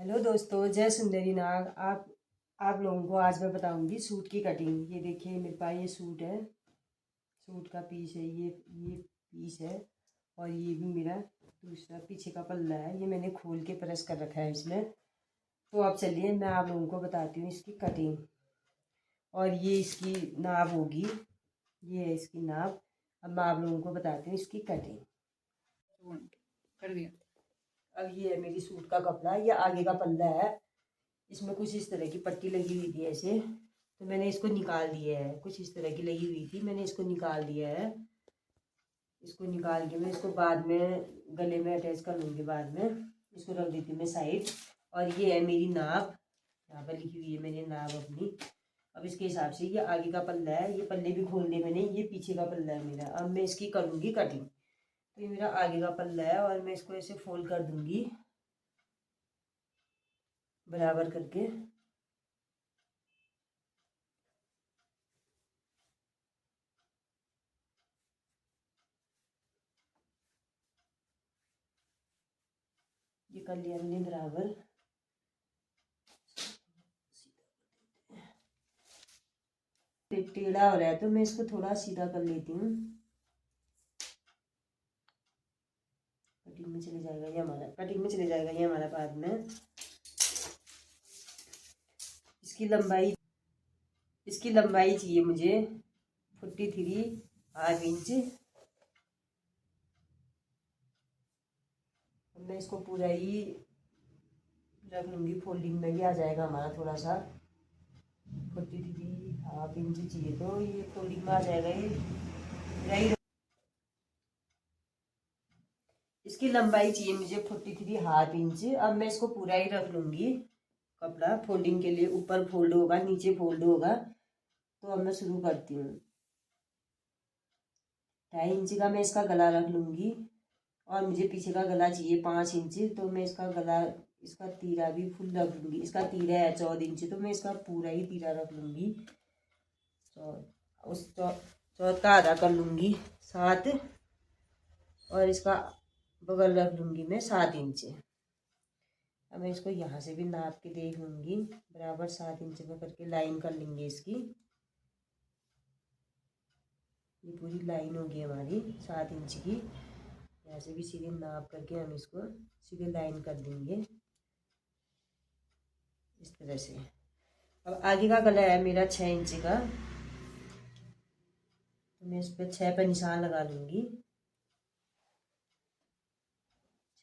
Hello दोस्तों, जय सुंदरी नाग। आप लोगों को आज मैं बताऊंगी सूट की कटिंग। ये देखिए मेरे पास ये सूट है, सूट का पीस है, ये पीस है। और ये भी मेरा दूसरा पीछे का पल्ला है। ये मैंने खोल के प्रेस कर रखा है इसमें। तो अब चलिए मैं आप लोगों को बताती हूँ इसकी कटिंग। और ये इसकी नाप होगी, ये है इसकी नाप। अब मैं आप लोगों को बताती हूँ इसकी कटिंग। कर दिया। अब ये है मेरी सूट का कपड़ा, ये आगे का पल्ला है। इसमें कुछ इस तरह की पट्टी लगी हुई थी ऐसे, तो मैंने इसको निकाल दिया है। कुछ इस तरह की लगी हुई थी, मैंने इसको निकाल दिया है। इसको निकाल के मैं इसको बाद में गले में अटैच कर लूँगी। बाद में इसको रख देती हूँ मैं साइड। और ये है मेरी नाप, यहाँ पर लिखी हुई है मैंने नाप अपनी। अब इसके हिसाब से ये आगे का पल्ला है, ये पल्ले भी खोल दिए मैंने, ये पीछे का पल्ला है मेरा। अब मैं इसकी करूँगी कटिंग। तो ये मेरा आगे का पल्ला है और मैं इसको ऐसे फोल्ड कर दूँगी बराबर करके। ये कर लिया मैंने बराबर। टेढ़ा हो रहा है तो मैं इसको थोड़ा सीधा कर लेती हूँ। कटिंग में चले जाएगा ये हमारा, कटिंग में चले जाएगा ये हमारा बाद में। इसकी लंबाई इसकी लंबाई चाहिए मुझे 43.5 इंच। मैं इसको पूरा ही रख लूँगी, फोल्डिंग में भी आ जाएगा हमारा थोड़ा सा। 43.5 इंच चाहिए तो ये फोल्डिंग में आ जाएगा ये पूरा ही। इसकी लंबाई चाहिए मुझे 43.5 इंच। अब मैं इसको पूरा ही रख लूँगी कपड़ा फोल्डिंग के लिए। ऊपर फोल्ड होगा, नीचे फोल्ड होगा। तो अब मैं शुरू करती हूँ। 2.5 इंच का मैं इसका गला रख लूँगी। और मुझे पीछे का गला चाहिए 5 इंच, तो मैं इसका गला, इसका तीरा भी फुल रख लूँगी। इसका तीरा है 14 इंच, तो मैं इसका पूरा ही तीरा रख लूँगी। उस चौथ का आधा कर लूँगी 7। और इसका बगल रख लूँगी मैं 7 इंच। अब मैं इसको यहाँ से भी नाप के देख लूँगी, बराबर 7 इंच में करके लाइन कर लेंगे इसकी। ये पूरी लाइन होगी हमारी 7 इंच की। यहाँ से भी सीधे नाप करके हम इसको सीधे लाइन कर देंगे इस तरह से। अब आगे का गला है मेरा 6 इंच का, तो मैं इस पर 6 पर निशान लगा लूँगी।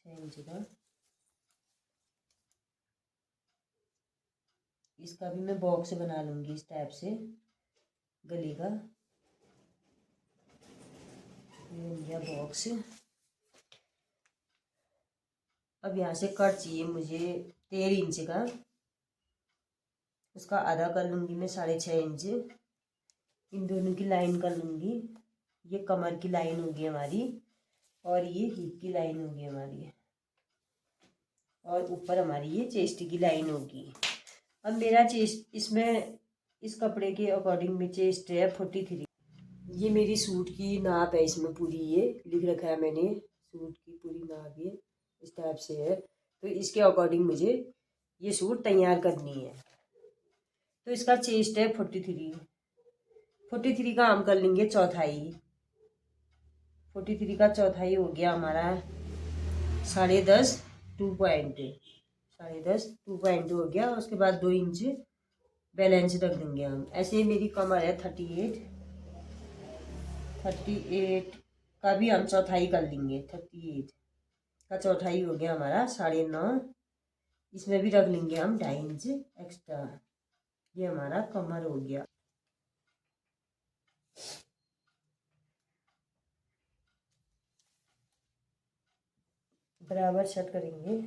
6 इंच का इसका भी मैं बॉक्स बना लूँगी इस टाइप से गले का। ये बन गया बॉक्स। अब यहाँ से कट चाहिए मुझे 13 इंच का, उसका आधा कर लूँगी मैं 6.5 इंच। इन दोनों की लाइन कर लूँगी। ये कमर की लाइन होगी हमारी और ये हिप की लाइन होगी हमारी, और ऊपर हमारी ये चेस्ट की लाइन होगी। अब मेरा चेस्ट इसमें, इस कपड़े के अकॉर्डिंग में चेस्ट है 43। ये मेरी सूट की नाप है, इसमें पूरी ये लिख रखा है मैंने, सूट की पूरी नाप ये इस टाइप से है। तो इसके अकॉर्डिंग मुझे ये सूट तैयार करनी है। तो इसका चेस्ट है 43 का हम कर लेंगे चौथाई। 43 का चौथाई हो गया हमारा 10.5। 2.5 हो गया। उसके बाद 2 इंच बैलेंस रख देंगे हम। ऐसे ही मेरी कमर है 38 का भी हम चौथाई कर लेंगे। 38 का चौथाई हो गया हमारा 9.5। इसमें भी रख लेंगे हम 2.5 इंच एक्स्ट्रा। ये हमारा कमर हो गया। बराबर सेट करेंगे।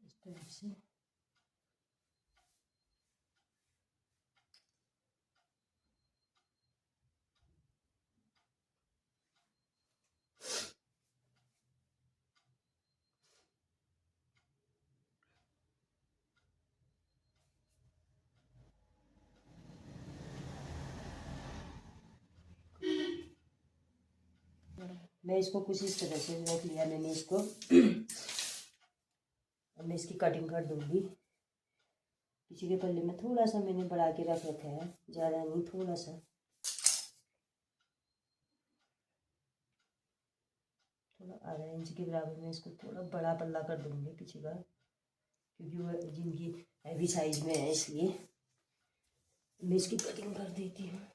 इस टाइप से मैं इसको कुछ इस तरह से रख लिया मैंने इसको। अब मैं इसकी कटिंग कर दूंगी। पीछे के पल्ले में थोड़ा सा मैंने बढ़ा के रख रखा है, ज़्यादा नहीं, थोड़ा सा। थोड़ा आधा इंच के बराबर में इसको थोड़ा बड़ा पल्ला कर दूंगी पीछे का, क्योंकि वो जिनकी हैवी साइज में है, इसलिए मैं इसकी कटिंग कर देती हूँ।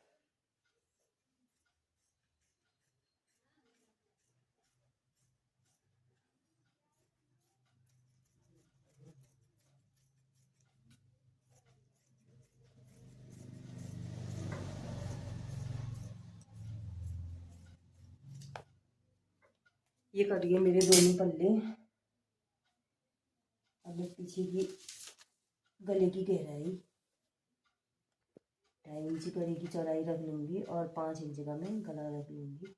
ये कट गए मेरे दोनों पल्ले। अब मैं पीछे की गले की गहराई 2.5 इंच गले की चौड़ाई रख लूँगी और 5 इंच का मैं गला रख लूँगी।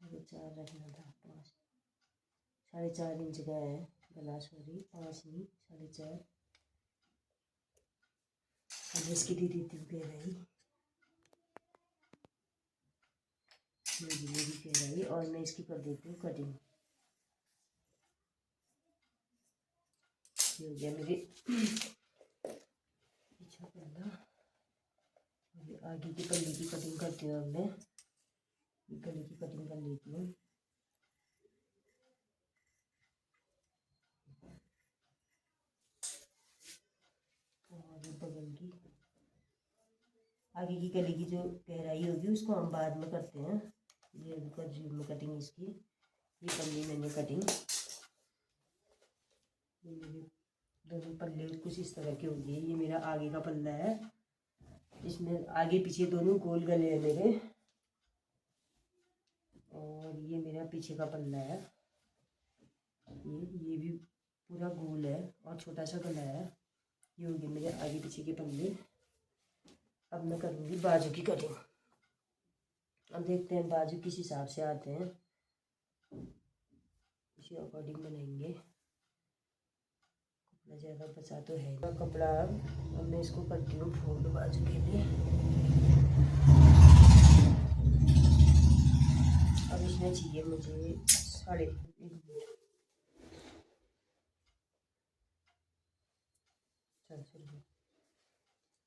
साढ़े 4 रखना था, 5, 4.5 इंच का है गला, सॉरी 5 नहीं 4.5। अब इसकी दे देती हूँ गहराई, मेरी गहराई, और मैं इसकी कर देती हूँ कटिंग। ये हो गया मेरे पीछा पल्ला। अभी आगे के पल्ले की कटिंग करती हूँ। अब मैं गले की कटिंग कर लेती हूँ। और बगल की आगे की गले की जो गहराई होगी उसको हम बाद में करते हैं। ये कर रही हूँ मैं कटिंग इसकी। ये कर ली मैंने कटिंग। ये मेरे दोनों पल्ले कुछ इस तरह के हो गए। ये मेरा आगे का पल्ला है, इसमें आगे पीछे दोनों गोल गले हैं मेरे, और ये मेरा पीछे का पल्ला है। ये भी पूरा गोल है और छोटा सा गला है। ये हो गए मेरे आगे पीछे के पल्ले। अब मैं करूँगी बाजू की कटिंग। अब देखते हैं बाजू किस हिसाब से आते हैं, इसी अकॉर्डिंग बनाएंगे। कपड़ा ज़्यादा बचा तो है ना कपड़ा। अब मैं इसको करती हूँ फोल्ड बाजू के लिए। अब इसमें चाहिए मुझे 1.5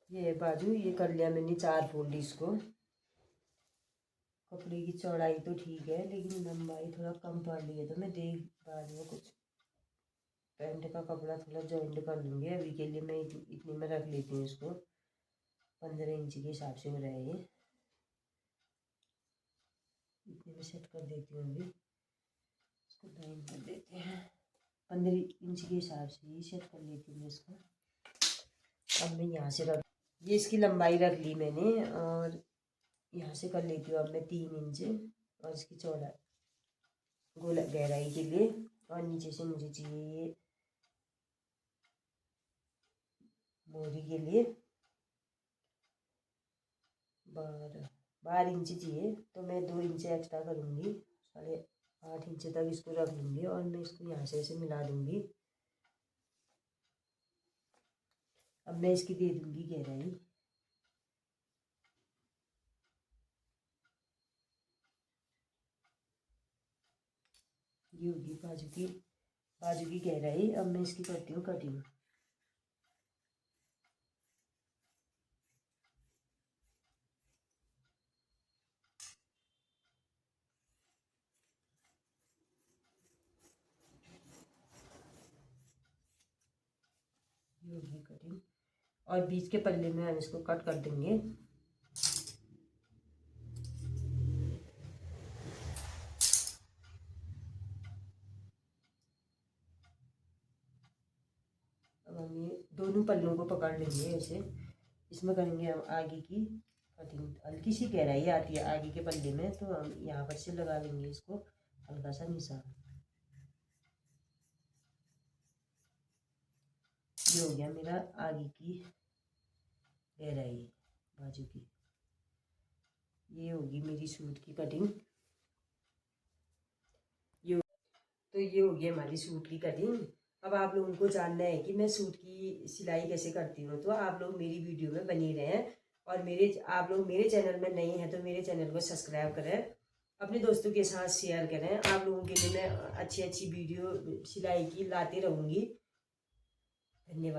ये बाजू ये कर लिया मैंने 4 फोल्ड इसको। कपड़े की चौड़ाई तो ठीक है, लेकिन लंबाई थोड़ा कम पड़ रही है, तो मैं देख बाद में कुछ पैंट का कपड़ा थोड़ा जॉइंट कर लूँगी। अभी के लिए मैं इतनी में रख लेती हूँ इसको। 15 इंच के हिसाब से हो रहा है ये, इतने में सेट कर देती हूँ। अभी इसको लाइन कर देते हैं। 15 इंच के हिसाब से ही सेट कर लेती हूँ इसको। अब मैं यहाँ से रख, ये इसकी लंबाई रख ली मैंने, और यहाँ से कर लेती हूँ अब मैं 3 इंच, और इसकी चौड़ाई गोल गहराई के लिए। और नीचे से मुझे चाहिए मोरी के लिए 12 इंच चाहिए, तो मैं 2 इंच एक्स्ट्रा करूँगी, 8.5 इंच तक इसको रख लूँगी। और मैं इसको यहाँ से ऐसे मिला दूँगी। अब मैं इसकी दे दूँगी गहराई। ये होगी बाजू की गहराई। अब मैं इसकी करती हूँ कटिंग। ये होगी कटिंग, और बीच के पल्ले में हम इसको कट कर देंगे। अब हम ये दोनों पल्लों को पकड़ लेंगे ऐसे। इसमें करेंगे हम आगे की कटिंग। हल्की सी गहराई आती है आगे के पल्ले में, तो हम यहाँ पर से लगा लेंगे इसको हल्का सा निशान। ये हो गया मेरा आगे की गहराई बाजू की। ये होगी मेरी सूट की कटिंग। ये तो ये हो गई हमारी सूट की कटिंग। अब आप लोगों को जानना है कि मैं सूट की सिलाई कैसे करती हूँ, तो आप लोग मेरी वीडियो में बनी रहें। और आप लोग मेरे चैनल में नए हैं तो मेरे चैनल को सब्सक्राइब करें, अपने दोस्तों के साथ शेयर करें। आप लोगों के लिए मैं अच्छी अच्छी वीडियो सिलाई की लाती रहूँगी। धन्यवाद।